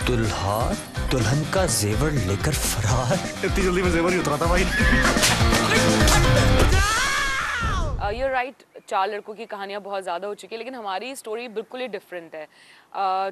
दुल्हा दुल्हन का जेवर लेकर फरार। इतनी जल्दी में जेवर ही उतरा था भाई। You're right, 4 लड़कों की कहानियाँ बहुत ज़्यादा हो चुकी है, लेकिन हमारी स्टोरी बिल्कुल ही डिफरेंट है।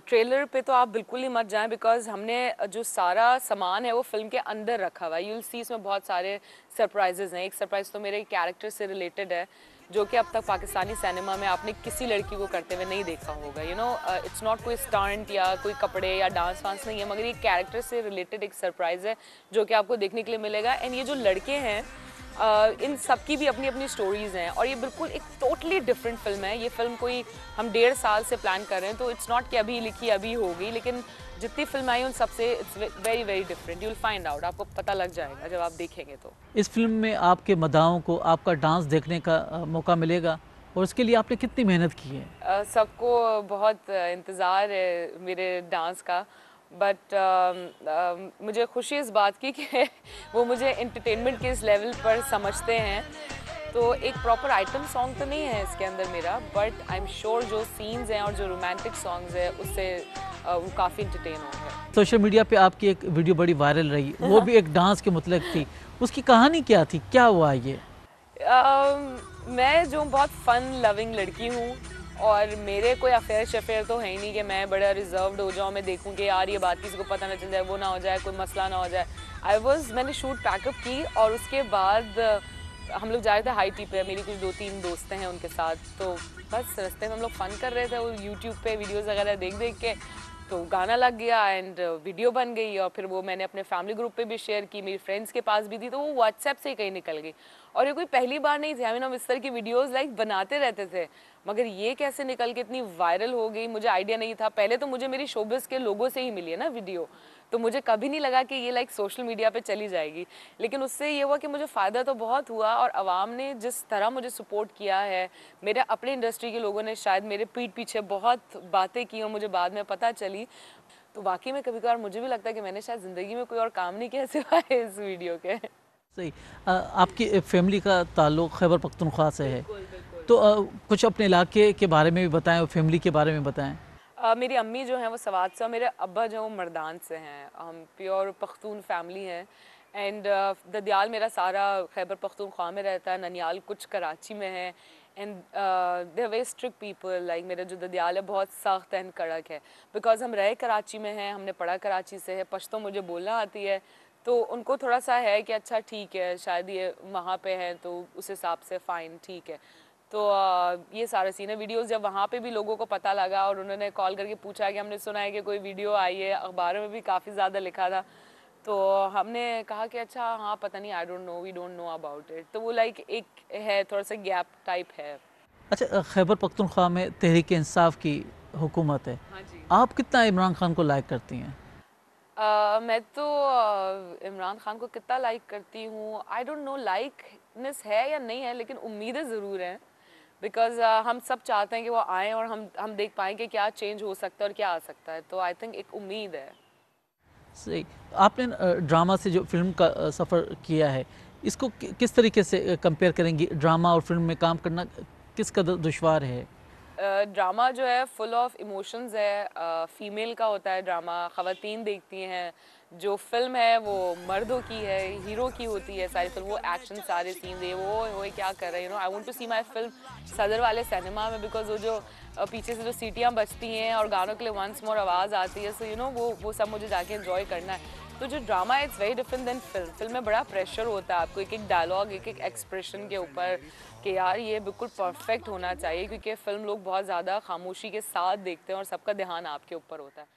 ट्रेलर पे तो आप बिल्कुल ही मत जाएं, बिकॉज हमने जो सारा सामान है वो फिल्म के अंदर रखा हुआ है। यूल सी इसमें बहुत सारे सरप्राइजेज हैं। एक सरप्राइज तो मेरे कैरेक्टर से रिलेटेड है, जो कि अब तक पाकिस्तानी सिनेमा में आपने किसी लड़की को करते हुए नहीं देखा होगा। यू नो, इट्स नॉट कोई स्टंट या कोई कपड़े या डांस वांस नहीं है, मगर ये कैरेक्टर से रिलेटेड एक सरप्राइज है जो कि आपको देखने के लिए मिलेगा। एंड ये जो लड़के हैं, इन सब की भी अपनी अपनी स्टोरीज़ हैं, और ये बिल्कुल एक टोटली डिफरेंट फिल्म है। ये फिल्म कोई हम 1.5 साल से प्लान कर रहे हैं, तो इट्स नॉट कि अभी लिखी अभी हो गई, लेकिन जितनी फिल्म आई उन सबसे it's very very different. You will find out, आपको पता लग जाएगा जब आप देखेंगे। तो इस फिल्म में आपके मदाओं को आपका डांस देखने का मौका मिलेगा, और उसके लिए आपने कितनी मेहनत की है? सबको बहुत इंतज़ार है मेरे डांस का, बट मुझे खुशी इस बात की कि वो मुझे एंटरटेनमेंट के इस लेवल पर समझते हैं। तो एक प्रॉपर आइटम सॉन्ग तो नहीं है इसके अंदर मेरा, बट आई एम श्योर जो सीन्स हैं और जो रोमांटिक सॉन्ग्स हैं उससे वो काफ़ी एंटरटेन होंगे। सोशल मीडिया पे आपकी एक वीडियो बड़ी वायरल रही, वो भी एक डांस के मुतल्लिक़ थी। उसकी कहानी क्या थी, क्या हुआ ये? मैं जो बहुत फ़न लविंग लड़की हूँ, और मेरे कोई अफेयर शफेयर तो है ही नहीं कि मैं बड़ा रिजर्व्ड हो जाऊँ। मैं देखूँ कि यार ये बात किसी को पता ना चल जाए, वो ना हो जाए, कोई मसला ना हो जाए। मैंने शूट पैकअप की, और उसके बाद हम लोग जा रहे थे हाई टी पे। मेरी कुछ 2-3 दोस्तें हैं उनके साथ, तो बस रास्ते में हम लोग फ़न कर रहे थे, वो यूट्यूब पे वीडियोज़ वगैरह देख देख के तो गाना लग गया एंड वीडियो बन गई। और फिर वो मैंने अपने फैमिली ग्रुप पे भी शेयर की, मेरी फ्रेंड्स के पास भी थी, तो वो व्हाट्सएप से ही कहीं निकल गई। और ये कोई पहली बार नहीं थी, हम इस तरह की वीडियोस लाइक बनाते रहते थे, मगर ये कैसे निकल के इतनी वायरल हो गई मुझे आइडिया नहीं था। पहले तो मुझे मेरी शोबिज़ के लोगों से ही मिली है ना वीडियो, तो मुझे कभी नहीं लगा कि ये लाइक सोशल मीडिया पे चली जाएगी। लेकिन उससे ये हुआ कि मुझे फ़ायदा तो बहुत हुआ, और आवाम ने जिस तरह मुझे सपोर्ट किया है, मेरे अपने इंडस्ट्री के लोगों ने शायद मेरे पीठ पीछे बहुत बातें की और मुझे बाद में पता चली, तो वाकई में कभी कभार मुझे भी लगता है कि मैंने शायद ज़िंदगी में कोई और काम नहीं किया सिवाय इस वीडियो के। सही। आपकी फैमिली का ताल्लुक़ खैबर पख्तूनख्वा से है, तो कुछ अपने इलाके के बारे में भी बताएं और फैमिली के बारे में बताएं। मेरी अम्मी जो हैं वो सवात से, और मेरे अब्बा जो हैं वो मर्दान से हैं। हम प्योर पख्तून फैमिली हैं। एंड ददियाल मेरा सारा खैबर पख्तूनख्वा में रहता है, ननियाल कुछ कराची में है। And they are very strict people, like मेरा जो ददियाल है बहुत सख्त एंड कड़क है, बिकॉज हम रहे कराची में हैं, हमने पढ़ा कराची से है, पश्तो मुझे बोलना आती है, तो उनको थोड़ा सा है कि अच्छा ठीक है शायद ये वहाँ पे है तो उस हिसाब से फ़ाइन ठीक है। तो ये सारा सीन है। वीडियोस जब वहाँ पे भी लोगों को पता लगा और उन्होंने कॉल करके पूछा कि हमने सुना है कि कोई वीडियो आई है, अखबारों में भी काफ़ी ज़्यादा लिखा था, तो हमने कहा कि अच्छा हाँ पता नहीं, I don't know, we don't know about it. तो वो लाइक एक है, थोड़ा सा गैप टाइप है। अच्छा, खैबर पख्तूनख्वा में तहरीक इंसाफ की हुकूमत है। हाँ जी। आप कितना इमरान खान को लाइक करती हैं? मैं तो इमरान खान को कितना लाइक करती हूँ, आई डोंट नो लाइकनेस है या नहीं है, लेकिन उम्मीदें ज़रूर हैं, बिकॉज हम सब चाहते हैं कि वो आएँ और हम देख पाएँ कि क्या चेंज हो सकता है और क्या आ सकता है। तो आई थिंक एक उम्मीद है। सही। आपने ड्रामा से जो फिल्म का सफ़र किया है, इसको किस तरीके से कंपेयर करेंगी? ड्रामा और फिल्म में काम करना किस कदर दुश्वार है? ड्रामा जो है फुल ऑफ इमोशंस है, फीमेल का होता है ड्रामा, ख़वातीन देखती हैं। जो फिल्म है वो मर्दों की है, हीरो की होती है सारी फिल्म, वो एक्शन सारे सीन है, वो क्या कर रहे हैं। I want to see my film Saddar वाले सिनेमा में, बिकॉज वो जो पीछे से जो सीटियाँ बजती हैं और गानों के लिए वंस मोर आवाज़ आती है, सो वो सब मुझे जाके एंजॉय करना है। तो जो ड्रामा है it's very different then film में बड़ा प्रेशर होता है आपको, एक एक डायलॉग, एक एक एक्सप्रेशन के ऊपर कि यार ये बिल्कुल परफेक्ट होना चाहिए, क्योंकि फिल्म लोग बहुत ज़्यादा खामोशी के साथ देखते हैं और सबका ध्यान आपके ऊपर होता है।